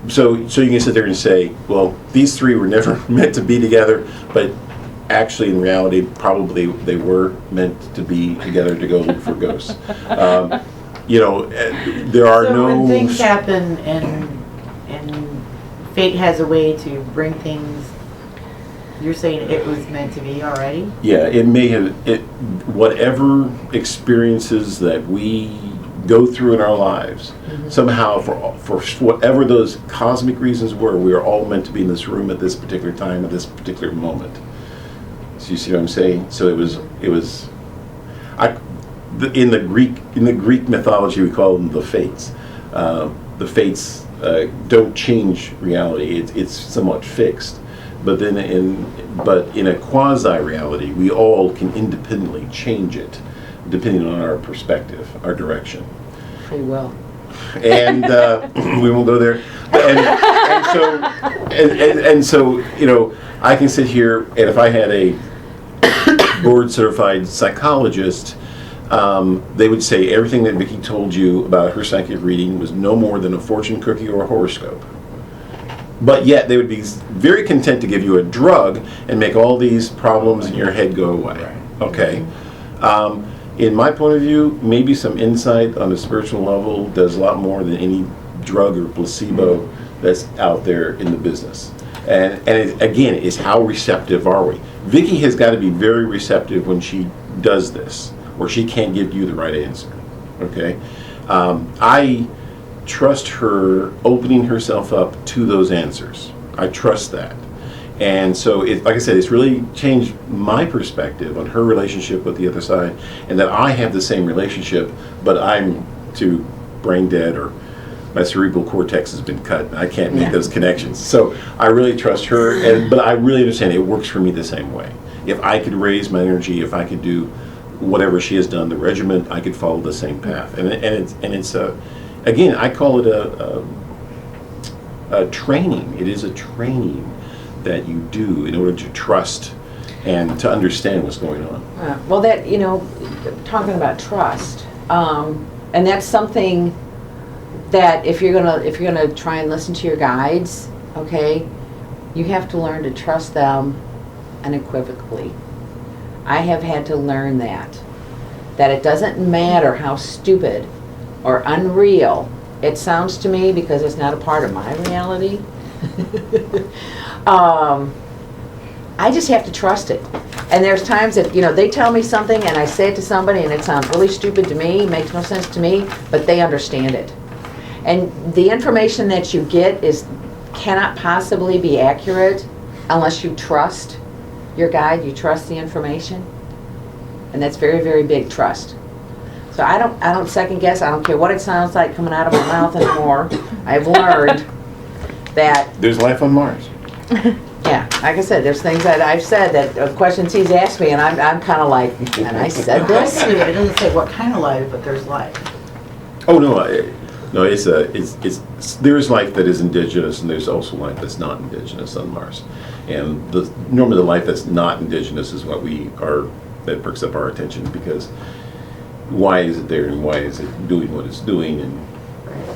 So you can sit there and say, well, these three were never meant to be together, but actually, in reality, probably they were meant to be together to go look for ghosts. There are So no... when things happen and fate has a way to bring things, you're saying it was meant to be already? Yeah, it may have, whatever experiences that we go through in our lives, somehow for whatever those cosmic reasons were, we are all meant to be in this room at this particular time, at this particular moment. So you see what I'm saying? So it was in the Greek mythology, we call them the fates. The fates don't change reality; it's somewhat fixed. But then in a quasi reality, we all can independently change it, depending on our perspective, our direction. Free will. And we won't go there. And so I can sit here, and if I had a board-certified psychologist, they would say everything that Vicki told you about her psychic reading was no more than a fortune cookie or a horoscope. But yet they would be very content to give you a drug and make all these problems in your head go away. Okay. In my point of view, maybe some insight on a spiritual level does a lot more than any drug or placebo that's out there in the business. And again, is how receptive are we? Vicki has got to be very receptive when she does this, or she can't give you the right answer. Okay? I trust her opening herself up to those answers. I trust that. And so, like I said, it's really changed my perspective on her relationship with the other side, and that I have the same relationship, but I'm too brain dead, or my cerebral cortex has been cut, and I can't make those connections. So I really trust her, but I really understand it works for me the same way. If I could raise my energy, if I could do whatever she has done, the regiment, I could follow the same path. And it's again, I call it a training. It is a training that you do in order to trust and to understand what's going on. Well, that, talking about trust, and that's something that if you're gonna try and listen to your guides, okay, you have to learn to trust them unequivocally. I have had to learn that it doesn't matter how stupid or unreal it sounds to me, because it's not a part of my reality. I just have to trust it. And there's times that, they tell me something and I say it to somebody and it sounds really stupid to me, makes no sense to me, but they understand it. And the information that you get cannot possibly be accurate unless you trust your guide, you trust the information. And that's very, very big trust. So I don't second guess. I don't care what it sounds like coming out of my mouth anymore. I've learned that There's life on Mars. yeah, like I said, there's things that I've said that questions he's asked me, and I'm kind of like, and I said this. Actually, it doesn't say what kind of life, but there's life. Oh no, it's there's life that is indigenous, and there's also life that's not indigenous on Mars. And normally the life that's not indigenous is what that perks up our attention, because why is it there and why is it doing what it's doing and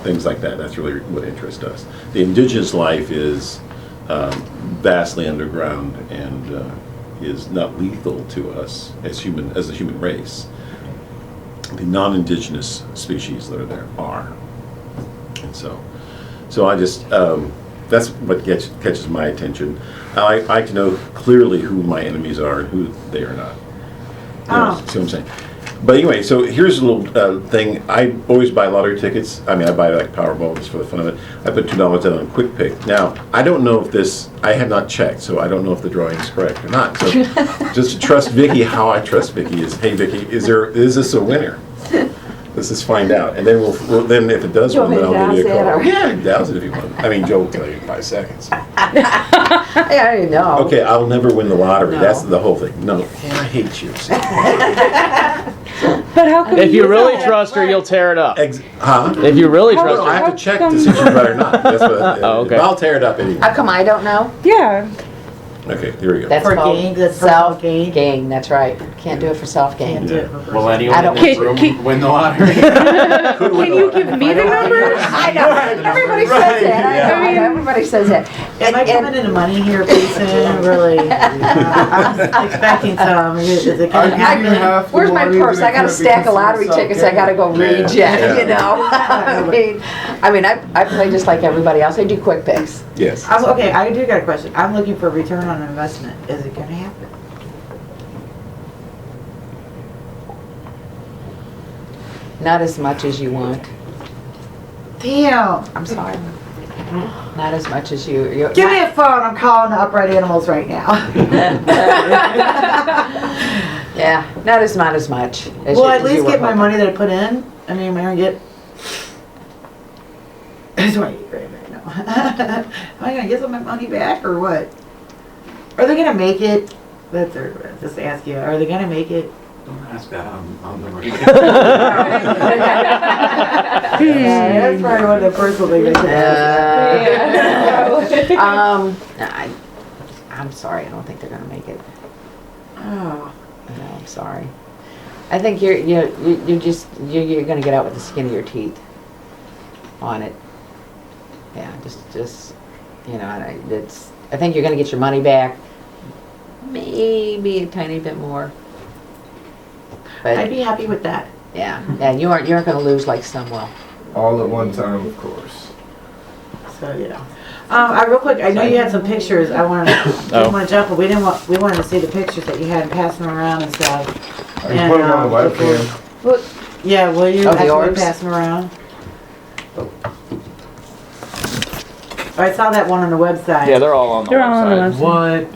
things like that. That's really what interests us. The indigenous life is vastly underground and is not lethal to us as a human race. The non-indigenous species that are there are. And so I just, that's what catches my attention. I like to know clearly who my enemies are and who they are not. See what I'm saying? But anyway, so here's a little thing. I always buy lottery tickets. I mean, I buy like Powerball just for the fun of it. I put $2 down on Quick Pick. Now, I don't know if I have not checked, so I don't know if the drawing is correct or not. So just to trust Vicki, how I trust Vicki is, hey Vicki, is this a winner? Let's just find out, and then then if it does win, then I'll give you a call. Yeah, douse it if you want. I mean, Joe will tell you in 5 seconds. I don't know. Okay, I'll never win the lottery. No. That's the whole thing. No, I hate you. But how come If you really that? trust her, you'll tear it up. Huh? If you really How- trust I her. have to check to see if she's right or not. That's what. Oh, okay. But I'll tear it up anyway. How come I don't know? Yeah. Okay, here we go. That's For called gain, that's personal gain. self-gain, that's right. Can't do it for self-gain. Can't do it for Will personal. anyone I don't- in this Can- room can- win the lottery? Can you give me the numbers? I know, everybody says that. I everybody says that. Am I coming into money here pretty soon? Really? I was expecting some. Is it gonna happen? Where's my purse? I got a stack of lottery tickets I gotta go read yet, you know? I mean, I play just like everybody else. I do quick picks. Yes. Okay, I do got a question. I'm looking for return on investment. Is it gonna happen? Not as much as you want. Damn. I'm sorry. Not as much as you. Give me a phone. I'm calling the upright animals right now. Yeah, not as much as Well, you, at as least you were get my hoping. money that I put in. I mean, am I gonna get? That's what right now. Am I gonna get some of my money back or what? Are they gonna make it? That's just ask you. Are they gonna make it? Don't ask that on the radio. That's probably one of the first things they should ask. I'm sorry. I don't think they're gonna make it. Oh. No, I'm sorry. I think you're gonna get out with the skin of your teeth on it. Yeah, just you know, and I think you're gonna get your money back. Maybe a tiny bit more. But I'd be happy with that. yeah, you aren't gonna lose like some will. All at one time, of course. So yeah. Real quick, I know you had some pictures. I want to jump, but we wanted to see the pictures that you had passing around and stuff. I can put them on the webcam. Yeah, will you Oh, the actually orbs? pass them around? I saw that one on the website. Yeah, they're all on the They're all on the website. website. What?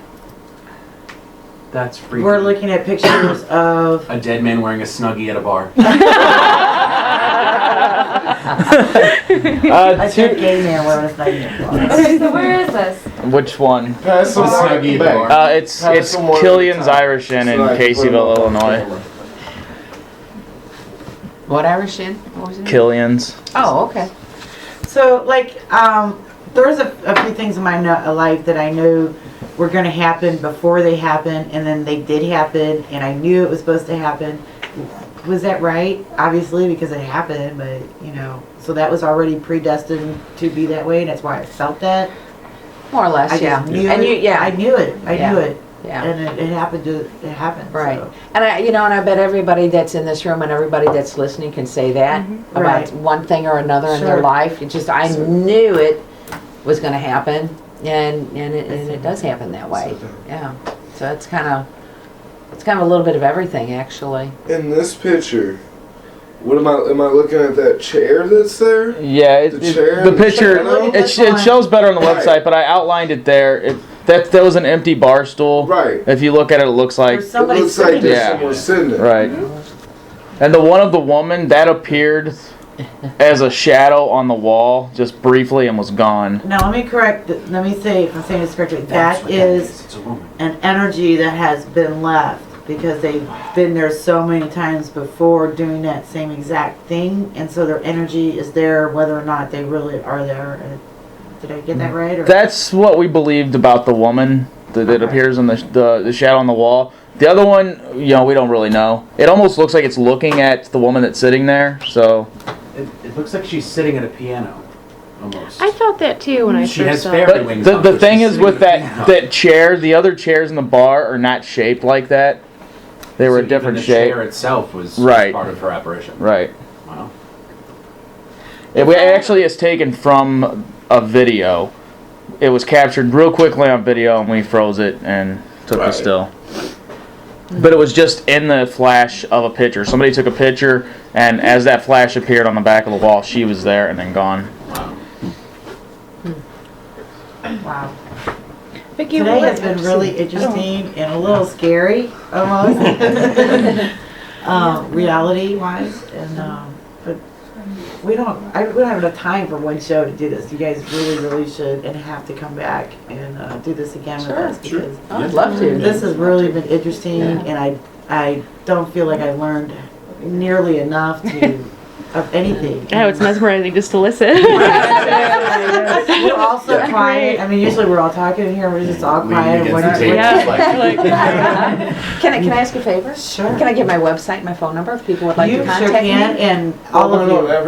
That's freaky. We're looking at pictures of. A dead man wearing a Snuggie at a bar. I said gay man wearing a snuggie. Okay, so where is this? Which one? Pass some The more Snuggie back. bar. It's Have some more Killian's time. Irish Inn in So I can put them Caseyville, on Illinois. camera. What Irish Inn? What was it? Killian's. Oh, okay. So, like, there's a few things in my life that I know were going to happen before they happened, and then they did happen, and I knew it was supposed to happen. Was that right? Obviously, because it happened, but, you know, so that was already predestined to be that way, and that's why I felt that. More or less, I yeah. just knew And it. you, yeah, I knew it. I Yeah. knew it. yeah. And it happened to, it happened. Right. So. And I bet everybody that's in this room and everybody that's listening can say that about Right. one thing or another in their Sure. life. It just, I knew it was gonna happen, and it does happen that way. Yeah. So it's kind of a little bit of everything, actually. In this picture, what am I looking at that chair that's there? Yeah, The chair the and picture, piano? it shows better on the Right. website, but I outlined it there. That was an empty bar stool. Right. If you look at it, it looks like, There's somebody it looks like sitting there's Yeah. someone sitting there. right. And the one of the woman, that appeared as a shadow on the wall, just briefly, and was gone. Now, let me correct, let me say, if I'm saying this correctly, That's that what is It's a woman. an energy that has been left because they've been there so many times before doing that same exact thing, and so their energy is there whether or not they really are there. Did I get that right? Or? That's what we believed about the woman that Okay. appears in the shadow on the wall. The other one, you know, we don't really know. It almost looks like it's looking at the woman that's sitting there. So It looks like she's sitting at a piano, almost. I thought that too when I She first has saw fairy it. but wings the on, the but thing she's is sitting with at a piano. that chair, the other chairs in the bar are not shaped like that. They were So a different even the shape. chair itself was Right. part of her apparition. Right. Wow. It actually is taken from a video. It was captured real quickly on video, and we froze it and took the Right. still. But it was just in the flash of a picture. Somebody took a picture, and as that flash appeared on the back of the wall, she was there and then gone. Wow. Wow. Vicki, Today what- has been really interesting and a little scary, almost, reality-wise, and but we don't have enough time for one show to do this. You guys really should and have to come back and do this again with us because I'd love to. this has really been interesting, and I don't feel like I learned nearly enough of anything. Oh, it's mesmerizing just to listen. We're all so quiet. I mean, usually we're all talking in here. We're just all quiet. Leaning What against do the you- table, Yeah. just like- Can I ask a favor? Sure. Can I give my website, my phone number if people would like You to sure contact can, me? and all of you.